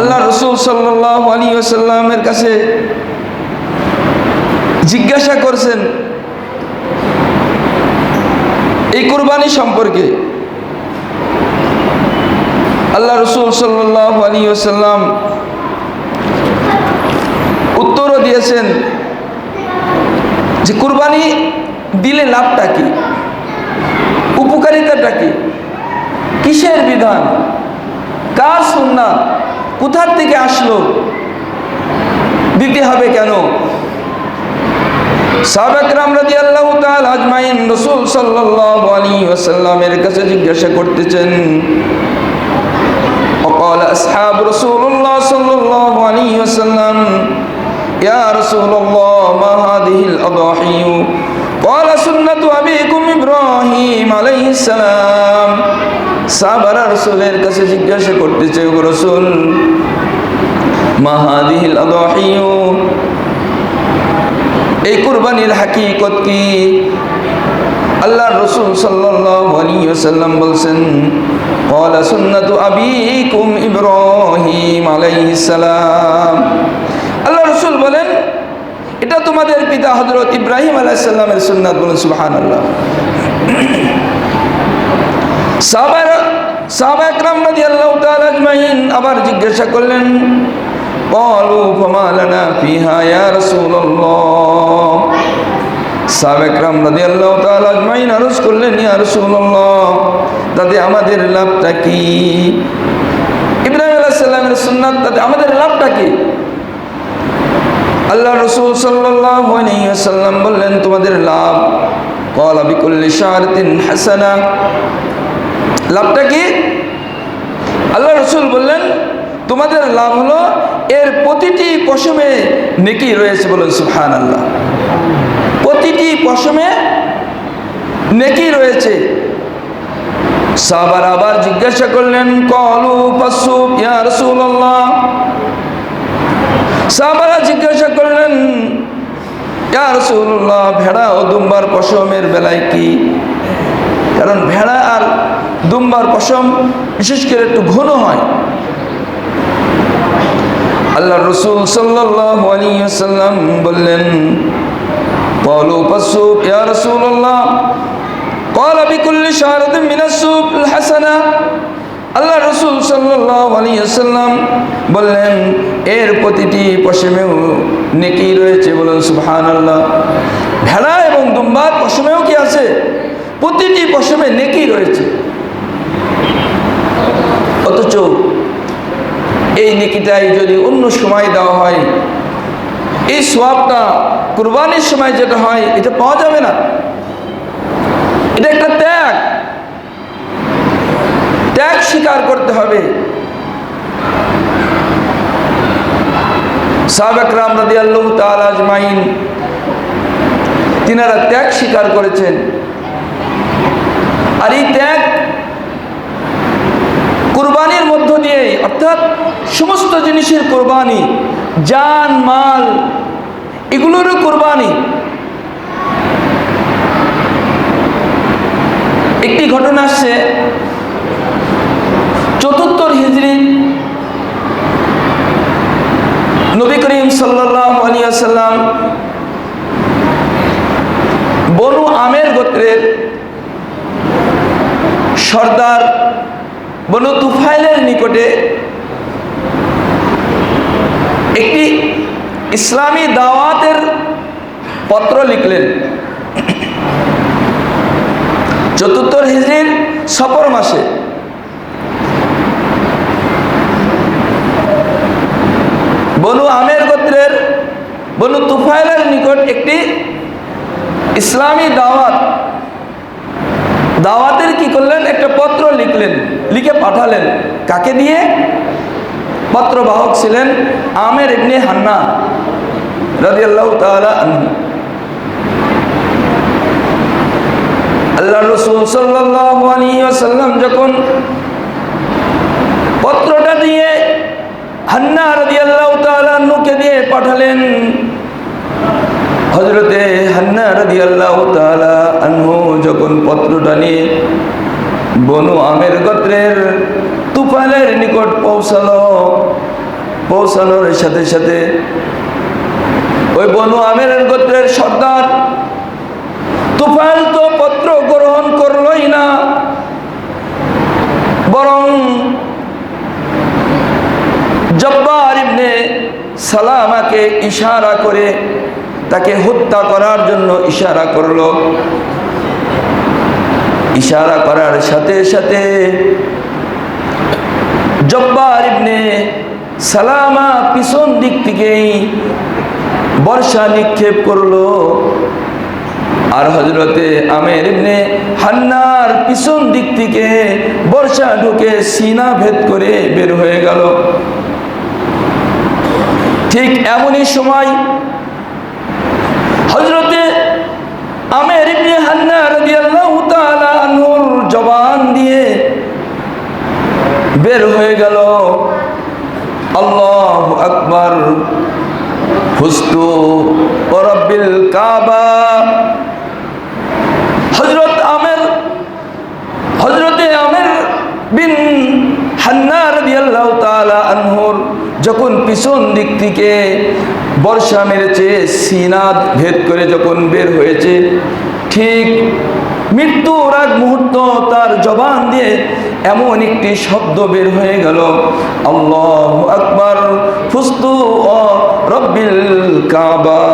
আল্লাহ রসুল সাল্লাল্লাহু আলাইহি ওয়াসাল্লামের কাছে জিজ্ঞাসা করছেন এই কুরবানি সম্পর্কে। আল্লাহ রসুল সাল্লাল্লাহু আলাইহি ওয়াসাল্লাম উত্তরও দিয়েছেন যে কুরবানি দিলে লাভটা কি, উপকারিতাটা কি, কিসের বিধান, কার সুন্নাত, কোথার থেকে আসলো, দিতে হবে কেন। সাহাবা কিরাম রাদিয়াল্লাহু তাআলা আজমাইন রাসূল সাল্লাল্লাহু আলাইহি ওয়াসাল্লামের কাছে জিজ্ঞাসা করতেছেন। وقال أصحاب رسول الله صلى الله عليه وسلم يا رسول الله ما هذه الأضاحي قال سنة أبيكم إبراهيم عليه السلام। সাহাবারা রাসূলের কাছে জিজ্ঞাসা করতেছে, ও রাসূল মা হাদিহিল আদাহি, এই কুরবানির হাকিকত কি? আল্লাহর রাসূল সাল্লাল্লাহু আলাইহি ওয়াসাল্লাম বলছেন ক্বালা সুন্নাতু আবিকুম ইব্রাহিম আলাইহিস সালাম। আল্লাহর রাসূল বলেন এটা তোমাদের পিতা হযরত ইব্রাহিম আলাইহিস সালামের সুন্নাত। বলেন সুবহানাল্লাহ। সাহাবা ইকরাম রাদিয়াল্লাহু তাআলা আজমাইন আবার জিজ্ঞাসা করলেন, ক্বালু ফামা লানা ফিহা ইয়া রাসূলুল্লাহ। সাহাবা ইকরাম রাদিয়াল্লাহু তাআলা আজমাইন আরজ করলেন, ইয়া রাসূলুল্লাহ তাতে আমাদের লাভটা কি? ইব্রাহিম আলাইহিস সালামের সুন্নাত, তাতে আমাদের লাভটা কি? আল্লাহ রাসূল সাল্লাল্লাহু আলাইহি ওয়াসাল্লাম বললেন তোমাদের লাভ ক্বালা বিকুল্লি শাআরাতিন হাসানা। লাভটা কি? আল্লাহ রাসূল বললেন তোমাদের লাভ হলো এর প্রতিটি পশমে নেকি রয়েছে। বলেন সুবহানাল্লাহ। প্রতিটি পশমে নেকি রয়েছে। সাহাবারা আবার জিজ্ঞাসা করলেন, ক্বালু ফাসুব ইয়া রাসূলুল্লাহ। সাহাবারা জিজ্ঞাসা করলেন, ইয়া রাসূলুল্লাহ ভেড়া ও দুম্বার পশমের বেলায় কি? কারণ ভেড়া আর দুম্বার পশম বিশেষ করে একটু ঘন হয়। আল্লাহ রাসূল সাল্লাল্লাহু আলাইহি ওয়াসাল্লাম বললেন, ক্বালু ফাসুব ইয়া রাসূলুল্লাহ ক্বালা বিকুল্লি শাআরাতিন মিনাস সুবুল হাসানা। আল্লাহ রাসূল সাল্লাল্লাহু আলাইহি ওয়াসাল্লাম বললেন এর প্রতিটি পশমেও নেকি রয়েছে। বলেন সুবহানাল্লাহ। ভেড়া এবং দুম্বার পশমেও কি আছে? প্রতিটি পশমে নেকি রয়েছে। অথচ এই নেকিটাই যদি অন্য সময় দেওয়া হয়, এই সওয়াবটা কুরবানির সময় যেটা হয় এটা পাওয়া যাবে না। এটা একটা ত্যাগ, ত্যাগ স্বীকার করতে হবে। সাহাবা কিরাম রাদিয়াল্লাহু তাআলা আজমাইন তিনারা ত্যাগ স্বীকার করেছেন। আর এই ত্যাগ কুরবানির মধ্য দিয়ে, অর্থাৎ সমস্ত জিনিসের কুরবানি, জান মাল এগুলোরও কুরবানি। একটি ঘটনা আসছে ৭৪ হিজরি, নবী করিম সাল্লাল্লাহু আলাইহি ওয়াসাল্লাম বনু আমের গোত্রের সর্দার বনু তুফাইলের নিকটে একটি ইসলামী দাওয়াতের পত্র লিখলেন। ৭৪ হিজরির সফর মাসে বনু আমের গোত্রের বনু তুফাইলের নিকট একটি ইসলামী দাওয়াতের কি করলেন, একটা পত্র লিখলেন, লিখে পাঠালেন। কাকে দিয়ে? পত্রবাহক ছিলেন আমের ইবনে হান্না রাদিয়াল্লাহু তাআলা আনহু। আল্লাহ রাসূল সাল্লাল্লাহু আলাইহি ওয়াসাল্লাম যখন পত্রটা দিয়ে হান্না রাদিয়াল্লাহু তাআলা আনহুকে দিয়ে পাঠালেন, হযরতে হান্না রাদিয়াল্লাহু তাআলা আনহু যখন পত্রটা নিয়ে বনু আমের গোত্রের তুফাইলের নিকট পৌঁছানোর সাথে সাথে ওই বনু আমের গোত্রের সর্দার তুফাইল তো পত্র গ্রহণ করলই না, বরং জব্বার ইবনে সালামাকে ইশারা করে তাকে হত্যা করার জন্য ইশারা করলো। ইশারা করার সাথে সাথে জব্বার ইবনে সালামা পিছন দিক থেকেই বর্ষা নিক্ষেপ করলো, আর হযরতে আমের ইবনে হান্নার পিছন দিক থেকে বর্ষা ঢুকে সিনা ভেদ করে বের হয়ে গেল। ঠিক এমনই সময় হযরতে আমের ইবনে হান্না রাদিয়াল্লাহু তাআলা আনহুর জবান দিয়ে বের হয়ে গেল, আল্লাহু আকবার, ফুস্তু ওয়া রাব্বিল কাবা। হযরতে আমের বিন হান্না রাদিয়াল্লাহু তাআলা আনহুর যখন পিছন দিক থেকে বর্ষা মেরেছে, সিনা ভেদ করে যখন বের হয়েছে, ঠিক মৃত্যুর আগ মুহূর্ত তার জবান দিয়ে এমন একটি শব্দ বের হয়ে গেল, আল্লাহু আকবার, ফুস্তু ওয়া রাব্বিল কাবা।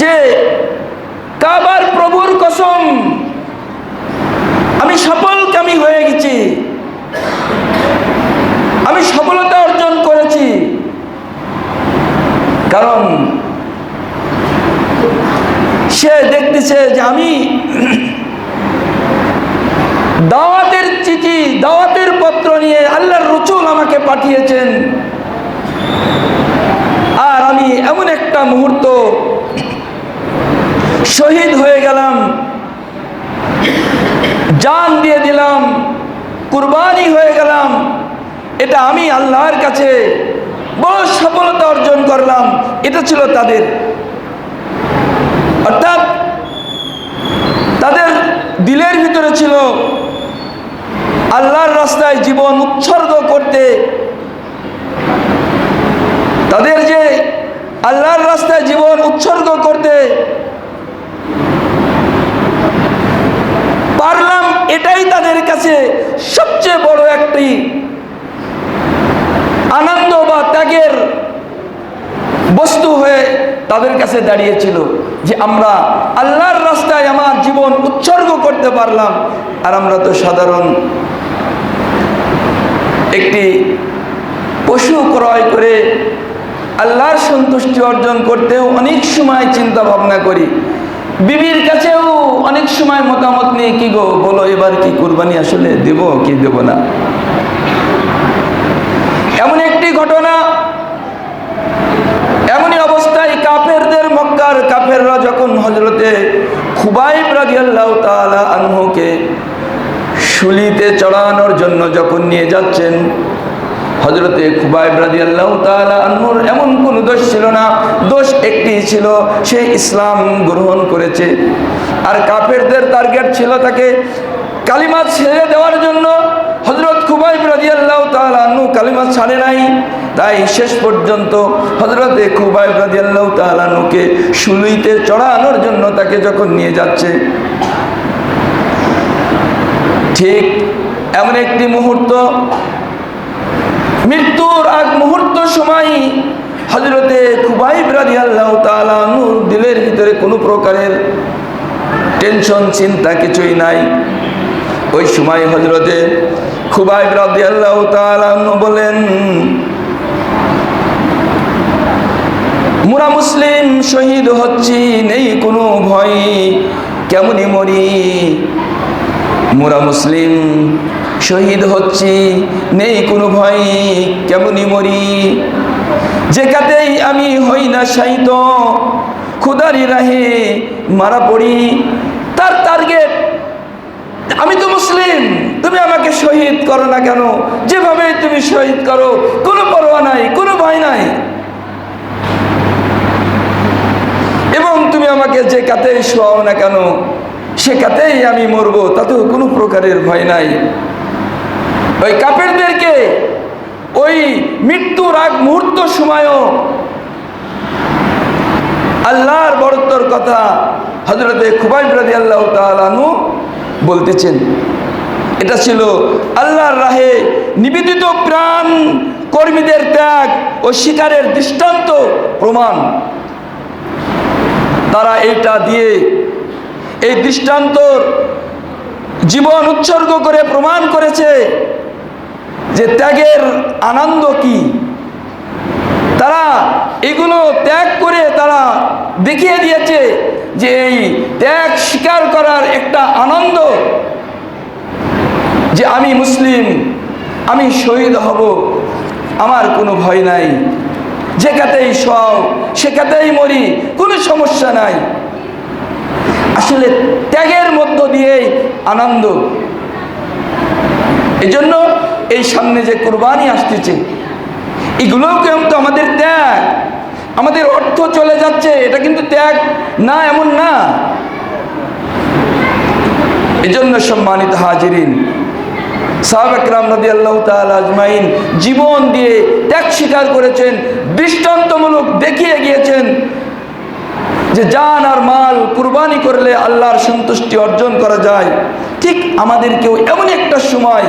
যে কাবার প্রভুর কসম, আমি সফলকামী হয়ে গেছি, আমি সফলতা অর্জন করেছি। কারণ সে দেখতেছে যে আমি দাওয়াতের চিঠি, দাওয়াতের পত্র নিয়ে আল্লাহর রাসূল আমাকে পাঠিয়েছেন, আর আমি এমন একটা মুহূর্ত শহীদ হয়ে গেলাম, জান দিয়ে দিলাম, কুরবানি হয়ে গেলাম, এটা আমি আল্লাহর কাছে বড় সফলতা অর্জন করলাম। এটা ছিল তাদের, অর্থাৎ তাদের দিলের ভিতরে ছিল আল্লাহর রাস্তায় জীবন উৎসর্গ করতে। তাদের যে আল্লাহর রাস্তায় জীবন উৎসর্গ করতে পারলাম, এটাই তাদের কাছে সবচেয়ে বড় একটি আনন্দ বা ত্যাগের বস্তু হয়ে তাদের কাছে দাঁড়িয়েছিল, যে আমরা আল্লাহর রাস্তায় আমার জীবন উৎসর্গ করতে পারলাম। আর আমরা তো সাধারণ একটি পশু ক্রয় করে আল্লাহর সন্তুষ্টি অর্জন করতেও অনেক সময় চিন্তা ভাবনা করি, বিবির কাছেও অনেক সময় মতামত নিয়ে, কি গো বলো এবার কি কুরবানি আসলে দেব কি দেব না। এমন একটি ঘটনা, এমনই অবস্থায় কাফেরদের, মক্কার কাফেররা যখন হযরতে খুবাইব রাদিয়াল্লাহু তাআলা আনহুকে শুলিতে চড়ানোর জন্য যখন নিয়ে যাচ্ছেন, হযরতে খুবাইব রাদিয়াল্লাহু তাআলা আনহুর এমন কোনো দোষ ছিল না, দোষ একটি ছিল, সে ইসলাম গ্রহণ করেছে। আর কাফেরদের টার্গেট ছিল তাকে কালিমা ছেড়ে দেওয়ার জন্য। হযরত খুবাইব রাদিয়াল্লাহু তাআলা আনহু কালিমা ছাড়ে নাই, তাই শেষ পর্যন্ত হযরতে খুবাইব রাদিয়াল্লাহু তাআলা আনহুকে শুলিতে চড়ানোর জন্য তাকে যখন নিয়ে যাচ্ছে, ঠিক এমন একটি মুহূর্ত, মৃত্যুর আগ মুহূর্ত সময় হযরতে খুবাইব রাদিয়াল্লাহু তাআলা আনহুর দিলের ভিতরে কোনো প্রকারের টেনশন, চিন্তা কিছুই নাই। ওই সময় হযরতে খুবাইব রাদিয়াল্লাহু তাআলা আনহু বলেন, মোরা মুসলিম শহীদ হচ্ছি, নেই কোনো ভয়, কেমনি মরি। মোরা মুসলিম শহীদ হচ্ছি, নেই কোনো ভয়, কেমনি মরি। যে কাতেই আমি হই না শাহিত, খুদারি রাহে মারা পড়ি। তার টার্গেট, আমি তো মুসলিম, তুমি আমাকে শহীদ করো না কেন, যেভাবে তুমি শহীদ করো, কোনো পরোয়া নাই, কোনো ভয় নাই, এবং তুমি আমাকে যে কাতে শোয়াও না কেন, সেটাতেই আমি মরব, তাতেও কোনো প্রকারের ভয় নাই। ওই কাফেরদেরকে ওই মৃত্যুর আগ মুহূর্ত সময়ও আল্লাহর বরত্বর কথা হযরতে খুবাইব রাদিয়াল্লাহু তাআলা আনহু বলতেছেন। এটা ছিল আল্লাহর রাহে নিবেদিত প্রাণ কর্মীদের ত্যাগ ও শিকারের দৃষ্টান্ত প্রমাণ। তারা এটা দিয়ে এই দৃষ্টান্তর জীবন উৎসর্গ করে প্রমাণ করেছে যে ত্যাগের আনন্দ কি। তারা এগুলো ত্যাগ করে তারা দেখিয়ে দিয়েছে যে এই ত্যাগ স্বীকার করার একটা আনন্দ, যে আমি মুসলিম, আমি শহীদ হব, আমার কোনো ভয় নাই, যেখানেই শোও সেখানেই মরি, কোনো সমস্যা নাই। আসলে ত্যাগের মধ্য দিয়েই আনন্দ। এজন্য এই সামনে যে কুরবানি আসতেছে, এগুলোও কিন্তু আমাদের ত্যাগ। আমাদের অর্থ চলে যাচ্ছে, এটা কিন্তু ত্যাগ না এমন না। এজন্য সম্মানিত হাজিরিন, সাহাবা কেরাম রাদিয়াল্লাহু তাআলা আজমাইন জীবন দিয়ে ত্যাগ স্বীকার করেছেন, দৃষ্টান্তমূলক দেখিয়ে গিয়েছেন যে জান আর মাল কুরবানি করলে আল্লাহর সন্তুষ্টি অর্জন করা যায়। ঠিক আমাদেরকেও এমন একটা সময়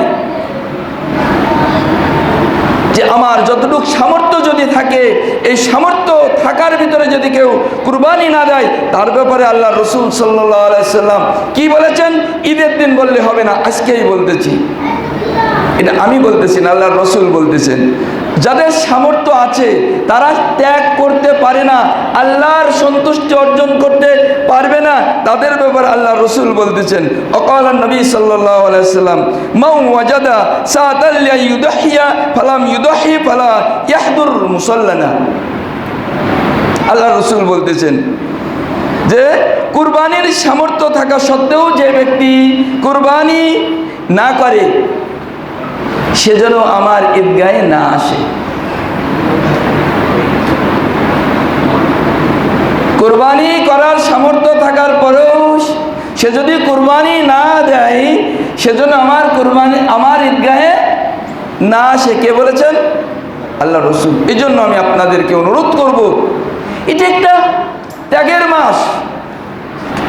যে আমার যতটুকু সামর্থ্য যদি থাকে, এই সামর্থ্য থাকার ভিতরে যদি কেউ কুরবানি না দেয়, তার ব্যাপারে আল্লাহ রসুল সাল্লাল্লাহু আলাইহি সাল্লাম কি বলেছেন? ঈদের দিন বললে হবে না, আজকেই বলতেছি। এটা আমি বলতেছি না, আল্লাহ রসুল বলতেছেন। যাদের সামর্থ্য আছে তারা ত্যাগ করতে পারে না, আল্লাহর সন্তুষ্টি অর্জন করতে পারবে না, তাদের ব্যাপারে আল্লাহ রসুল বলতেছেন। অকালান নবী সাল্লাল্লাহু আলাইহি সাল্লাম মাউ ওয়াজাদা সাআতাল ইউদহিয়া ফালাম ইউদহি ফালা ইয়াহদুর মুসাল্লানা। আল্লাহ রসুল বলতেছেন যে কুরবানির সামর্থ্য থাকা সত্ত্বেও যে ব্যক্তি কুরবানি না করে, সে যেন আমার ঈদগাহে না আসে। কুরবানি করার সামর্থ্য থাকার পরেও সে যদি কুরবানি না দেয়, সেজন্য আমার ঈদগাহে না আসে। কে বলেছেন? আল্লাহ রসুল। এই জন্য আমি আপনাদেরকে অনুরোধ করব, এটা একটা ত্যাগের মাস।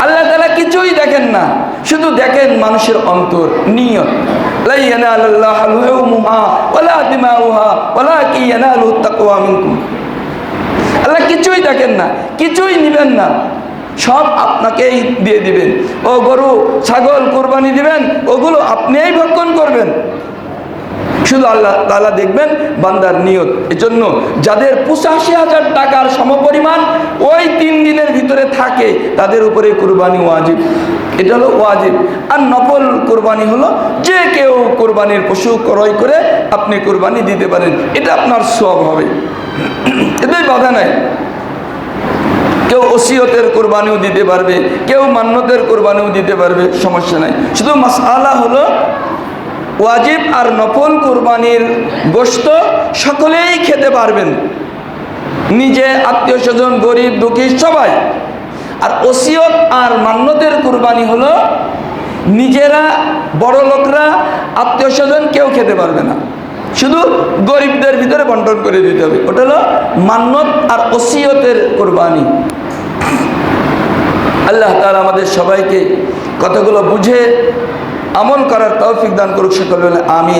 আল্লাহ তাআলা কিছুই দেখেন না, শুধু দেখেন মানুষের অন্তর, নিয়ত। লা ইয়ানালুল্লাহু লুহুমুহা ওয়ালা দিমাউহা ওয়ালাকিন ইয়ানালুহুত তাকওয়া মিনকুম। আল্লাহ কিছুই দেখেন না, কিছুই নেবেন না, সব আপনাকেই দিয়ে দিবেন। ও গরু ছাগল কুরবানি দিবেন, ওগুলো আপনিই ভক্ষণ করবেন। শুধু আল্লাহ তাআলা দেখবেন বান্দার নিয়ত। এজন্য যাদের ৮৫,০০০ টাকার সমপরিমাণ ওই ৩ দিনের ভিতরে থাকে, তাদের উপরে কুরবানি ওয়াজিব। এটা হলো ওয়াজিব। আর নফল কুরবানি হলো যে কেউ কুরবানির পশু ক্রয় করে আপনি কুরবানি দিতে পারেন, এটা আপনার সওয়াব হবে, এতেই বাধা নাই। কেউ ওসিয়তের কুরবানিও দিতে পারবে, কেউ মান্নতের কুরবানিও দিতে পারবে, সমস্যা নাই। শুধু মাসআলা হলো ওয়াজিব আর নফল কুরবানির গোশত সকলেই খেতে পারবেন, নিজে, আত্মীয় স্বজন, গরিব দুঃখী সবাই। আর ওসিয়ত আর মান্নতের কুরবানি হলো নিজেরা, বড় লোকরা, আত্মীয় স্বজন কেউ খেতে পারবে না, শুধু গরিবদের ভিতরে বন্টন করে দিতে হবে। ওটা হলো মান্নত আর ওসিয়তের কুরবানি। আল্লাহ তাআলা আমাদের সবাইকে কথাগুলো বুঝে আমল করার তৌফিক দান করুক। সকলে বলেন আমিন।